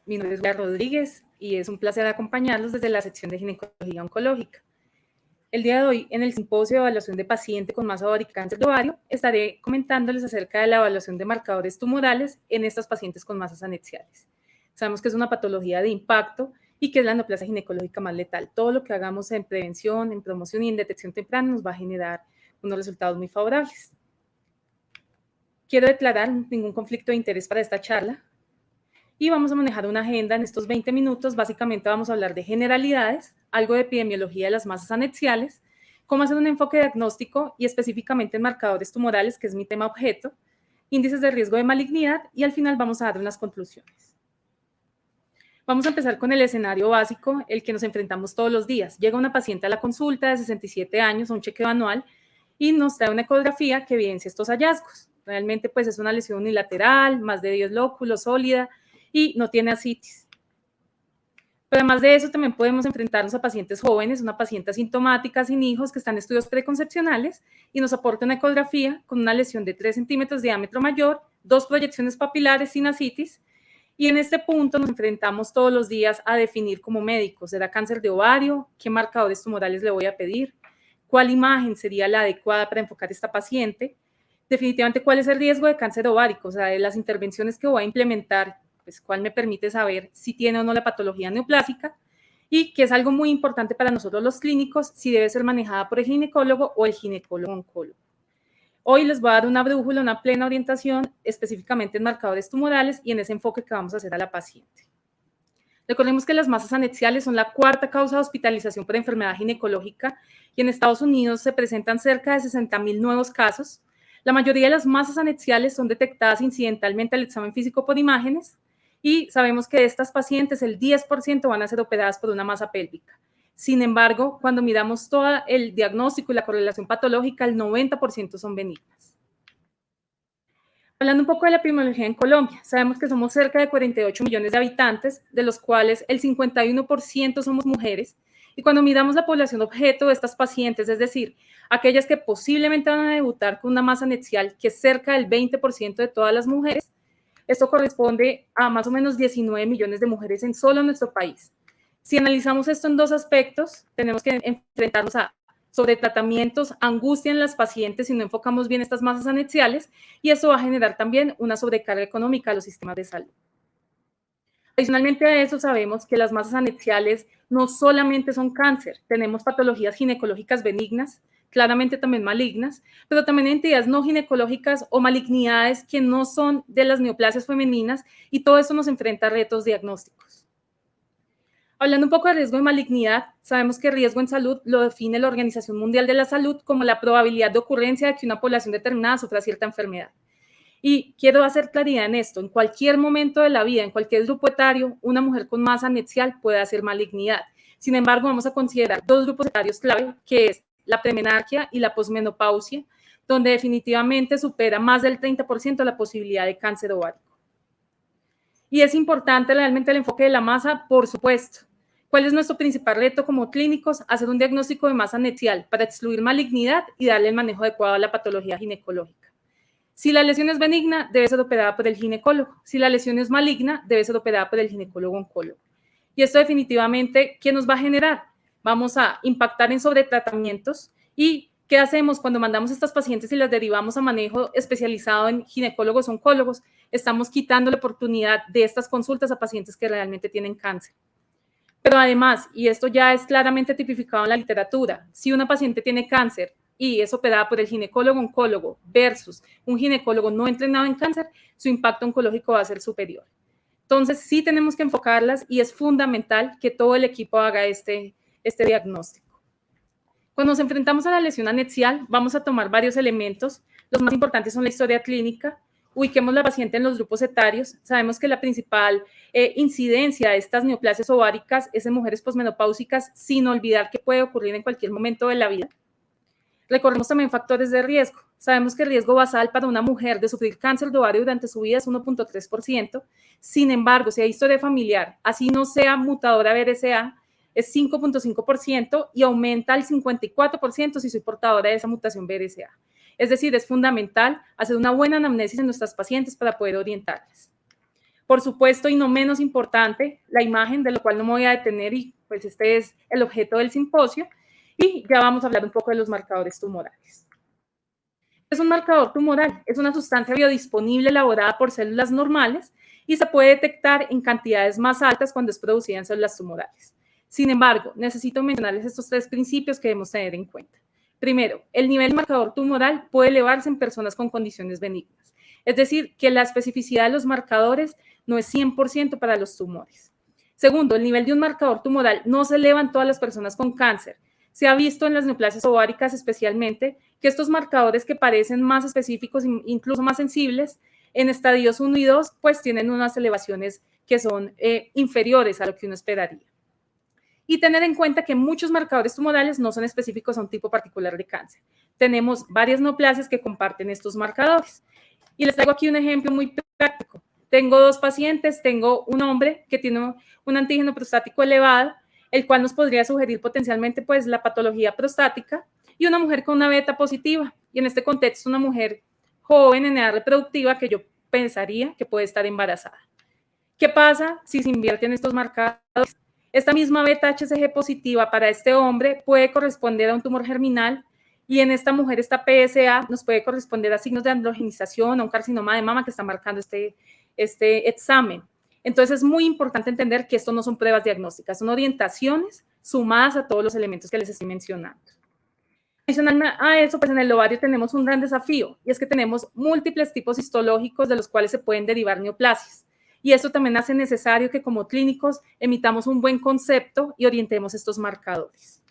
Mi nombre es Julia Rodríguez y es un placer acompañarlos desde la sección de ginecología oncológica. El día de hoy, en el simposio de evaluación de paciente con masa ovárica y cáncer de ovario, estaré comentándoles acerca de la evaluación de marcadores tumorales en estas pacientes con masas anexiales. Sabemos que es una patología de impacto y que es la neoplasia ginecológica más letal. Todo lo que hagamos en prevención, en promoción y en detección temprana nos va a generar unos resultados muy favorables. Quiero declarar ningún conflicto de interés para esta charla y vamos a manejar una agenda en estos 20 minutos. Básicamente vamos a hablar de generalidades, algo de epidemiología de las masas anexiales, cómo hacer un enfoque diagnóstico y específicamente en marcadores tumorales, que es mi tema objeto, índices de riesgo de malignidad y al final vamos a dar unas conclusiones. Vamos a empezar con el escenario básico, el que nos enfrentamos todos los días. Llega una paciente a la consulta de 67 años, a un chequeo anual, y nos trae una ecografía que evidencia estos hallazgos. Realmente, pues, es una lesión unilateral, más de 10 lóculos, sólida, y no tiene ascitis. Pero además de eso, también podemos enfrentarnos a pacientes jóvenes, una paciente asintomática, sin hijos, que está en estudios preconcepcionales, y nos aporta una ecografía con una lesión de 3 centímetros de diámetro mayor, 2 proyecciones papilares sin ascitis, y en este punto nos enfrentamos todos los días a definir como médicos, ¿será cáncer de ovario? ¿Qué marcadores tumorales le voy a pedir? ¿Cuál imagen sería la adecuada para enfocar a esta paciente? Definitivamente, ¿cuál es el riesgo de cáncer ovárico? O sea, de las intervenciones que voy a implementar, pues, ¿cuál me permite saber si tiene o no la patología neoplásica? Y que es algo muy importante para nosotros los clínicos, si debe ser manejada por el ginecólogo o el ginecólogo oncólogo. Hoy les voy a dar una brújula, una plena orientación específicamente en marcadores tumorales y en ese enfoque que vamos a hacer a la paciente. Recordemos que las masas anexiales son la cuarta causa de hospitalización por enfermedad ginecológica y en Estados Unidos se presentan cerca de 60,000 nuevos casos. La mayoría de las masas anexiales son detectadas incidentalmente al examen físico por imágenes y sabemos que de estas pacientes el 10% van a ser operadas por una masa pélvica. Sin embargo, cuando miramos todo el diagnóstico y la correlación patológica, el 90% son benignas. Hablando un poco de la epidemiología en Colombia, sabemos que somos cerca de 48 millones de habitantes, de los cuales el 51% somos mujeres, y cuando miramos la población objeto de estas pacientes, es decir, aquellas que posiblemente van a debutar con una masa anexial que es cerca del 20% de todas las mujeres, esto corresponde a más o menos 19 millones de mujeres en solo nuestro país. Si analizamos esto en dos aspectos, tenemos que enfrentarnos a sobretratamientos, angustia en las pacientes si no enfocamos bien estas masas anexiales, y eso va a generar también una sobrecarga económica a los sistemas de salud. Adicionalmente a eso, sabemos que las masas anexiales no solamente son cáncer, tenemos patologías ginecológicas benignas, claramente también malignas, pero también entidades no ginecológicas o malignidades que no son de las neoplasias femeninas, y todo esto nos enfrenta a retos diagnósticos. Hablando un poco de riesgo de malignidad, sabemos que riesgo en salud lo define la Organización Mundial de la Salud como la probabilidad de ocurrencia de que una población determinada sufra cierta enfermedad. Y quiero hacer claridad en esto: en cualquier momento de la vida, en cualquier grupo etario, una mujer con masa anexial puede hacer malignidad. Sin embargo, vamos a considerar dos grupos etarios clave, que es la premenarquia y la posmenopausia, donde definitivamente supera más del 30% la posibilidad de cáncer ovárico. Y es importante realmente el enfoque de la masa, por supuesto. ¿Cuál es nuestro principal reto como clínicos? Hacer un diagnóstico de masa anexial para excluir malignidad y darle el manejo adecuado a la patología ginecológica. Si la lesión es benigna, debe ser operada por el ginecólogo. Si la lesión es maligna, debe ser operada por el ginecólogo oncólogo. Y esto definitivamente, ¿qué nos va a generar? Vamos a impactar en sobretratamientos. ¿Y qué hacemos cuando mandamos a estas pacientes y las derivamos a manejo especializado en ginecólogos oncólogos? Estamos quitando la oportunidad de estas consultas a pacientes que realmente tienen cáncer. Pero además, y esto ya es claramente tipificado en la literatura, si una paciente tiene cáncer y es operada por el ginecólogo oncólogo versus un ginecólogo no entrenado en cáncer, su impacto oncológico va a ser superior. Entonces, sí tenemos que enfocarlas y es fundamental que todo el equipo haga este diagnóstico. Cuando nos enfrentamos a la lesión anexial, vamos a tomar varios elementos. Los más importantes son la historia clínica. Ubiquemos la paciente en los grupos etarios. Sabemos que la principal incidencia de estas neoplasias ováricas es en mujeres posmenopáusicas, sin olvidar que puede ocurrir en cualquier momento de la vida. Recordemos también factores de riesgo. Sabemos que el riesgo basal para una mujer de sufrir cáncer de ovario durante su vida es 1.3%. Sin embargo, si hay historia familiar, así no sea mutadora BRCA, es 5.5% y aumenta al 54% si soy portadora de esa mutación BRCA. Es decir, es fundamental hacer una buena anamnesis en nuestras pacientes para poder orientarlas. Por supuesto, y no menos importante, la imagen, de lo cual no me voy a detener, y pues este es el objeto del simposio, y ya vamos a hablar un poco de los marcadores tumorales. Es un marcador tumoral, es una sustancia biodisponible elaborada por células normales y se puede detectar en cantidades más altas cuando es producida en células tumorales. Sin embargo, necesito mencionarles estos tres principios que debemos tener en cuenta. Primero, el nivel de marcador tumoral puede elevarse en personas con condiciones benignas. Es decir, que la especificidad de los marcadores no es 100% para los tumores. Segundo, el nivel de un marcador tumoral no se eleva en todas las personas con cáncer. Se ha visto en las neoplasias ováricas especialmente que estos marcadores que parecen más específicos, incluso más sensibles, en estadios 1 y 2, pues tienen unas elevaciones que son inferiores a lo que uno esperaría. Y tener en cuenta que muchos marcadores tumorales no son específicos a un tipo particular de cáncer. Tenemos varias neoplasias que comparten estos marcadores. Y les traigo aquí un ejemplo muy práctico. Tengo dos pacientes, tengo un hombre que tiene un antígeno prostático elevado, el cual nos podría sugerir potencialmente pues la patología prostática, y una mujer con una beta positiva. Y en este contexto, una mujer joven en edad reproductiva que yo pensaría que puede estar embarazada. ¿Qué pasa si se invierten estos marcadores? Esta misma beta HCG positiva para este hombre puede corresponder a un tumor germinal, y en esta mujer esta PSA nos puede corresponder a signos de androgenización o un carcinoma de mama que está marcando este examen. Entonces es muy importante entender que esto no son pruebas diagnósticas, son orientaciones sumadas a todos los elementos que les estoy mencionando. Adicional a eso, pues en el ovario tenemos un gran desafío, y es que tenemos múltiples tipos histológicos de los cuales se pueden derivar neoplasias. Y esto también hace necesario que como clínicos emitamos un buen concepto y orientemos estos marcadores.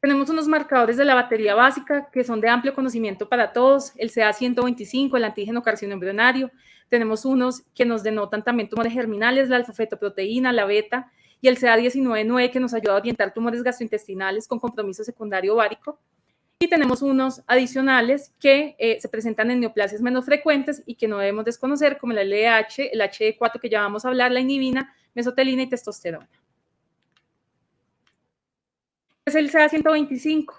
Tenemos unos marcadores de la batería básica que son de amplio conocimiento para todos, el CA125, el antígeno carcinoembrionario. Tenemos unos que nos denotan también tumores germinales, la alfa-fetoproteína, la beta, y el CA19-9 que nos ayuda a orientar tumores gastrointestinales con compromiso secundario ovárico. Y tenemos unos adicionales que se presentan en neoplasias menos frecuentes y que no debemos desconocer, como el LH, el HE4 que ya vamos a hablar, la inhibina, mesotelina y testosterona. Es el CA125.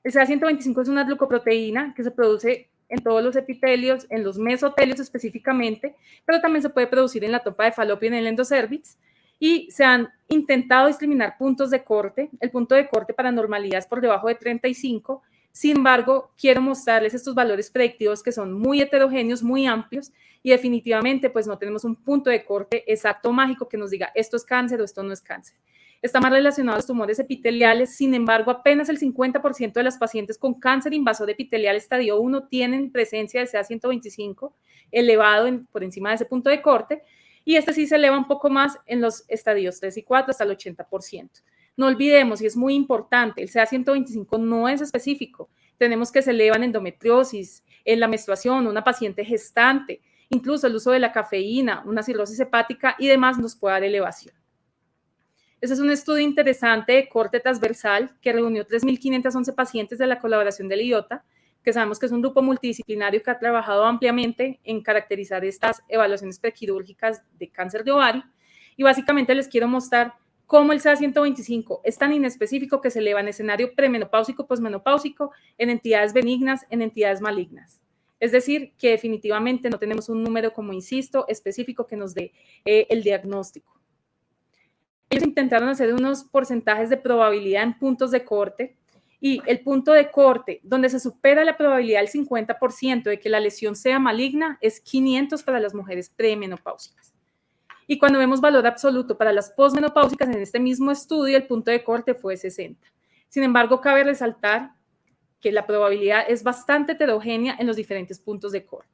El CA125 es una glucoproteína que se produce en todos los epitelios, en los mesotelios específicamente, pero también se puede producir en la trompa de falopio y en el endocérvix, y se han intentado discriminar puntos de corte. El punto de corte para normalidad es por debajo de 35. Sin embargo, quiero mostrarles estos valores predictivos que son muy heterogéneos, muy amplios, y definitivamente pues no tenemos un punto de corte exacto mágico que nos diga esto es cáncer o esto no es cáncer. Está más relacionado a los tumores epiteliales. Sin embargo, apenas el 50% de las pacientes con cáncer invasor epitelial estadio 1 tienen presencia del CA125 elevado por encima de ese punto de corte, y este sí se eleva un poco más en los estadios 3 y 4 hasta el 80%. No olvidemos, y es muy importante, el CA125 no es específico. Tenemos que se elevan endometriosis, en la menstruación, una paciente gestante, incluso el uso de la cafeína, una cirrosis hepática y demás nos puede dar elevación. Este es un estudio interesante de corte transversal que reunió 3.511 pacientes de la colaboración del IOTA, que sabemos que es un grupo multidisciplinario que ha trabajado ampliamente en caracterizar estas evaluaciones prequirúrgicas de cáncer de ovario. Y básicamente les quiero mostrar cómo el CA125 es tan inespecífico que se eleva en escenario premenopáusico, posmenopáusico, en entidades benignas, en entidades malignas. Es decir, que definitivamente no tenemos un número, como insisto, específico que nos dé el diagnóstico. Ellos intentaron hacer unos porcentajes de probabilidad en puntos de corte, y el punto de corte donde se supera la probabilidad del 50% de que la lesión sea maligna es 500 para las mujeres premenopáusicas. Y cuando vemos valor absoluto para las posmenopáusicas, en este mismo estudio el punto de corte fue 60. Sin embargo, cabe resaltar que la probabilidad es bastante heterogénea en los diferentes puntos de corte.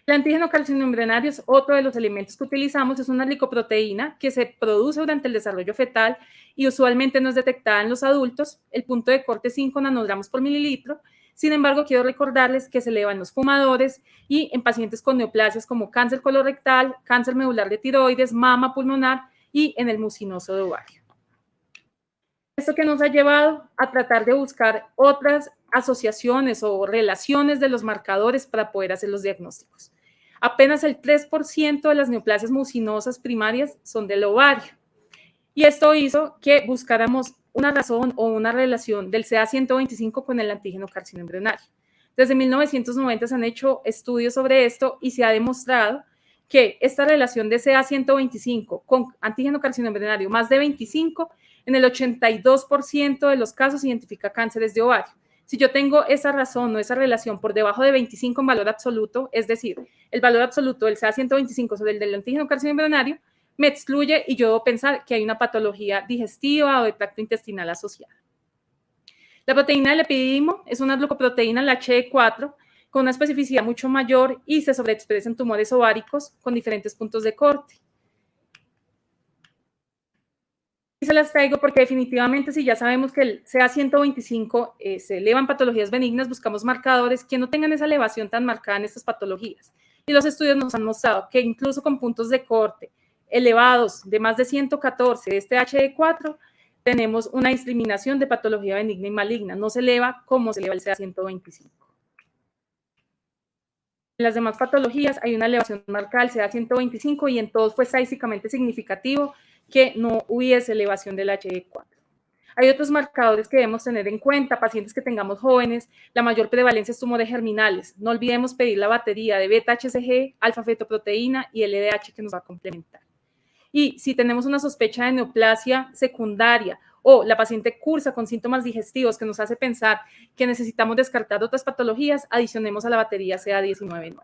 El antígeno carcinoembrionario es otro de los elementos que utilizamos. Es una glicoproteína que se produce durante el desarrollo fetal y usualmente no es detectada en los adultos. El punto de corte es 5 nanogramos por mililitro. Sin embargo, quiero recordarles que se eleva en los fumadores y en pacientes con neoplasias como cáncer colorectal, cáncer medular de tiroides, mama pulmonar y en el mucinoso de ovario. Esto que nos ha llevado a tratar de buscar otras asociaciones o relaciones de los marcadores para poder hacer los diagnósticos. Apenas el 3% de las neoplasias mucinosas primarias son del ovario. Y esto hizo que buscáramos una razón o una relación del CA125 con el antígeno carcinoembrionario. Desde 1990 se han hecho estudios sobre esto y se ha demostrado que esta relación de CA125 con antígeno carcinoembrionario más de 25, en el 82% de los casos identifica cánceres de ovario. Si yo tengo esa razón o esa relación por debajo de 25 en valor absoluto, es decir, el valor absoluto del CA125 sobre el del antígeno carcinoembrionario, me excluye y yo debo pensar que hay una patología digestiva o de tracto intestinal asociada. La proteína del epididimo es una glucoproteína, la HE4, con una especificidad mucho mayor y se sobreexpresa en tumores ováricos con diferentes puntos de corte. Y se las traigo porque definitivamente si ya sabemos que el CA125 se eleva en patologías benignas, buscamos marcadores que no tengan esa elevación tan marcada en estas patologías. Y los estudios nos han mostrado que incluso con puntos de corte elevados de más de 114 de este HE4, tenemos una discriminación de patología benigna y maligna. No se eleva como se eleva el CA125. En las demás patologías hay una elevación marcada del CA125 y en todos fue estadísticamente significativo que no hubiese elevación del HE4. Hay otros marcadores que debemos tener en cuenta, pacientes que tengamos jóvenes, la mayor prevalencia es tumores germinales. No olvidemos pedir la batería de beta-HCG, alfa-fetoproteína y LDH que nos va a complementar. Y si tenemos una sospecha de neoplasia secundaria o la paciente cursa con síntomas digestivos que nos hace pensar que necesitamos descartar otras patologías, adicionemos a la batería CA19-9.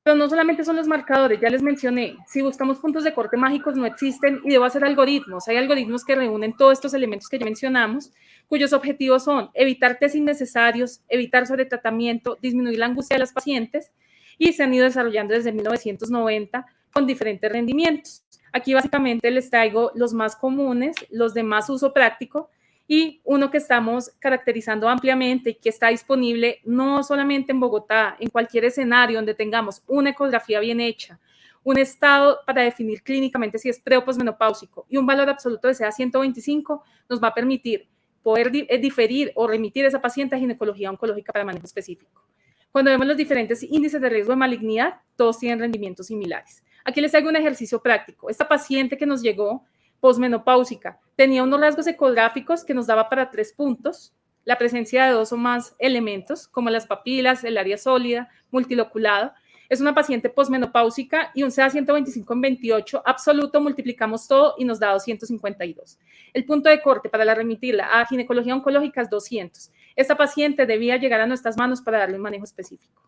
Pero no solamente son los marcadores, ya les mencioné, si buscamos puntos de corte mágicos no existen y debo hacer algoritmos. Hay algoritmos que reúnen todos estos elementos que ya mencionamos, cuyos objetivos son evitar test innecesarios, evitar sobretratamiento, disminuir la angustia de las pacientes y se han ido desarrollando desde 1990 con diferentes rendimientos. Aquí básicamente les traigo los más comunes, los de más uso práctico y uno que estamos caracterizando ampliamente y que está disponible no solamente en Bogotá, en cualquier escenario donde tengamos una ecografía bien hecha, un estado para definir clínicamente si es pre o posmenopáusico y un valor absoluto de CA125 nos va a permitir poder diferir o remitir a esa paciente a ginecología oncológica para manejo específico. Cuando vemos los diferentes índices de riesgo de malignidad, todos tienen rendimientos similares. Aquí les traigo un ejercicio práctico. Esta paciente que nos llegó posmenopáusica tenía unos rasgos ecográficos que nos daba para 3 puntos, la presencia de 2 o más elementos, como las papilas, el área sólida, multiloculado. Es una paciente posmenopáusica y un CA125 en 28 absoluto, multiplicamos todo y nos da 252. El punto de corte para remitirla a ginecología oncológica es 200. Esta paciente debía llegar a nuestras manos para darle un manejo específico.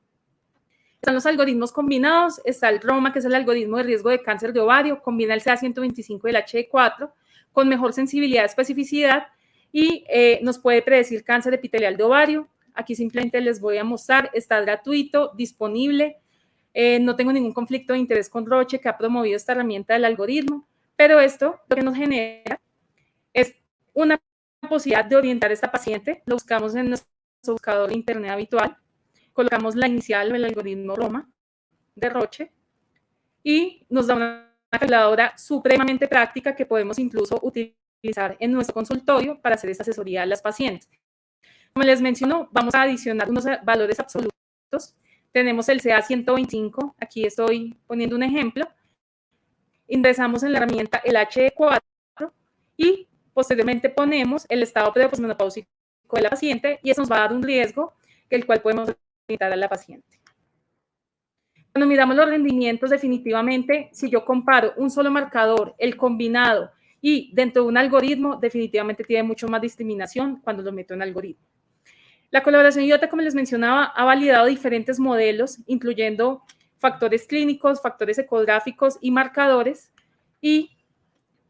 Están los algoritmos combinados, está el ROMA, que es el algoritmo de riesgo de cáncer de ovario, combina el CA125 y el HE4 con mejor sensibilidad y especificidad y nos puede predecir cáncer epitelial de ovario. Aquí simplemente les voy a mostrar, está gratuito, disponible, no tengo ningún conflicto de interés con Roche, que ha promovido esta herramienta del algoritmo, pero esto lo que nos genera es una posibilidad de orientar a esta paciente, lo buscamos en nuestro buscador de internet habitual, colocamos la inicial o el algoritmo ROMA de Roche y nos da una calculadora supremamente práctica que podemos incluso utilizar en nuestro consultorio para hacer esta asesoría a las pacientes. Como les menciono, vamos a adicionar unos valores absolutos. Tenemos el CA125, aquí estoy poniendo un ejemplo. Ingresamos en la herramienta el HE4 y posteriormente ponemos el estado preposmenopáusico de la paciente y eso nos va a dar un riesgo, el cual podemos limitar a la paciente. Cuando miramos los rendimientos, definitivamente, si yo comparo un solo marcador, el combinado y dentro de un algoritmo, definitivamente tiene mucho más discriminación cuando lo meto en algoritmo. La colaboración IOTA, como les mencionaba, ha validado diferentes modelos, incluyendo factores clínicos, factores ecográficos y marcadores, y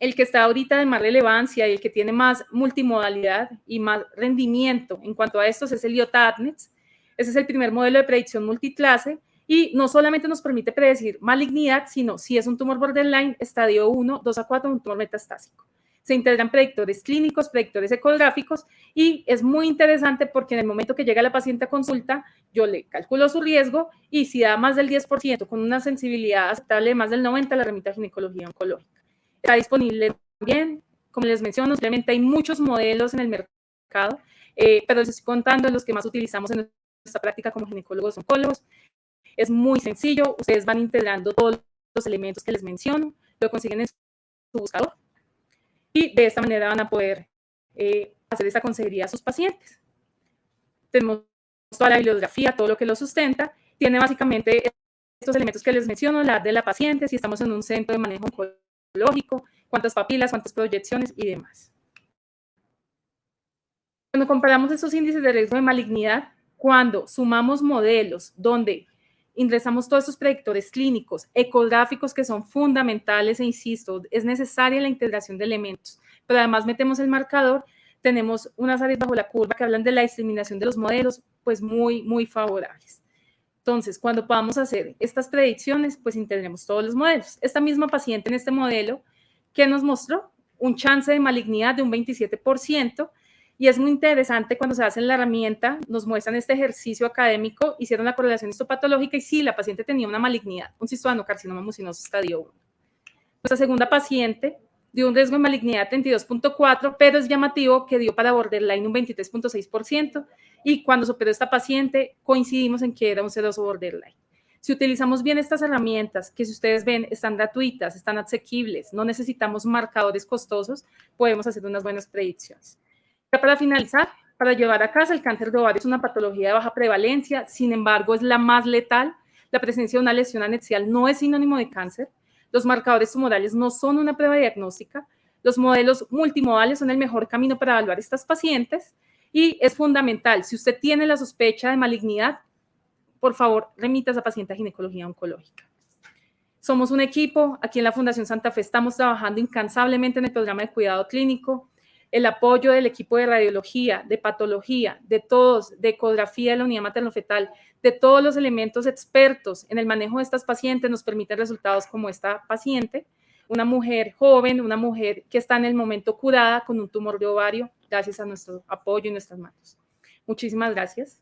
el que está ahorita de más relevancia y el que tiene más multimodalidad y más rendimiento en cuanto a estos es el IOTA ADNETS. Ese es el primer modelo de predicción multiclase y no solamente nos permite predecir malignidad, sino si es un tumor borderline, estadio 1, 2 a 4, un tumor metastásico. Se integran predictores clínicos, predictores ecográficos y es muy interesante porque en el momento que llega la paciente a consulta, yo le calculo su riesgo y si da más del 10% con una sensibilidad aceptable de más del 90%, la remito a ginecología oncológica. Está disponible también, como les menciono, simplemente hay muchos modelos en el mercado, pero les estoy contando los que más utilizamos en nuestra práctica como ginecólogos oncólogos. Es muy sencillo, ustedes van integrando todos los elementos que les menciono, lo consiguen en su buscador y de esta manera van a poder hacer esta consejería a sus pacientes. Tenemos toda la bibliografía, todo lo que lo sustenta. Tiene básicamente estos elementos que les menciono, la edad de la paciente, si estamos en un centro de manejo oncológico, cuántas papilas, cuántas proyecciones y demás. Cuando comparamos esos índices de riesgo de malignidad, cuando sumamos modelos donde ingresamos todos estos predictores clínicos, ecográficos que son fundamentales e insisto, es necesaria la integración de elementos, pero además metemos el marcador, tenemos unas áreas bajo la curva que hablan de la discriminación de los modelos, pues muy favorables. Entonces, cuando podamos hacer estas predicciones, pues integremos todos los modelos. Esta misma paciente en este modelo, ¿qué nos mostró? Un chance de malignidad de un 27%, y es muy interesante cuando se hace en la herramienta, nos muestran este ejercicio académico, hicieron la correlación histopatológica y sí, la paciente tenía una malignidad, un cistoadenocarcinoma mucinoso estadio 1. Nuestra segunda paciente dio un riesgo de malignidad 32.4, pero es llamativo que dio para borderline un 23.6%, y cuando superó esta paciente coincidimos en que era un sedoso borderline. Si utilizamos bien estas herramientas, que si ustedes ven están gratuitas, están asequibles, no necesitamos marcadores costosos, podemos hacer unas buenas predicciones. Ya para finalizar, para llevar a casa, el cáncer de ovario es una patología de baja prevalencia, sin embargo es la más letal. La presencia de una lesión anexial no es sinónimo de cáncer. Los marcadores tumorales no son una prueba diagnóstica. Los modelos multimodales son el mejor camino para evaluar a estas pacientes y es fundamental, si usted tiene la sospecha de malignidad, por favor, remita a esa paciente a ginecología oncológica. Somos un equipo, aquí en la Fundación Santa Fe estamos trabajando incansablemente en el programa de cuidado clínico, el apoyo del equipo de radiología, de patología, de todos, de ecografía de la unidad materno-fetal, de todos los elementos expertos en el manejo de estas pacientes nos permiten resultados como esta paciente, una mujer joven, una mujer que está en el momento curada con un tumor de ovario, gracias a nuestro apoyo y nuestras manos. Muchísimas gracias.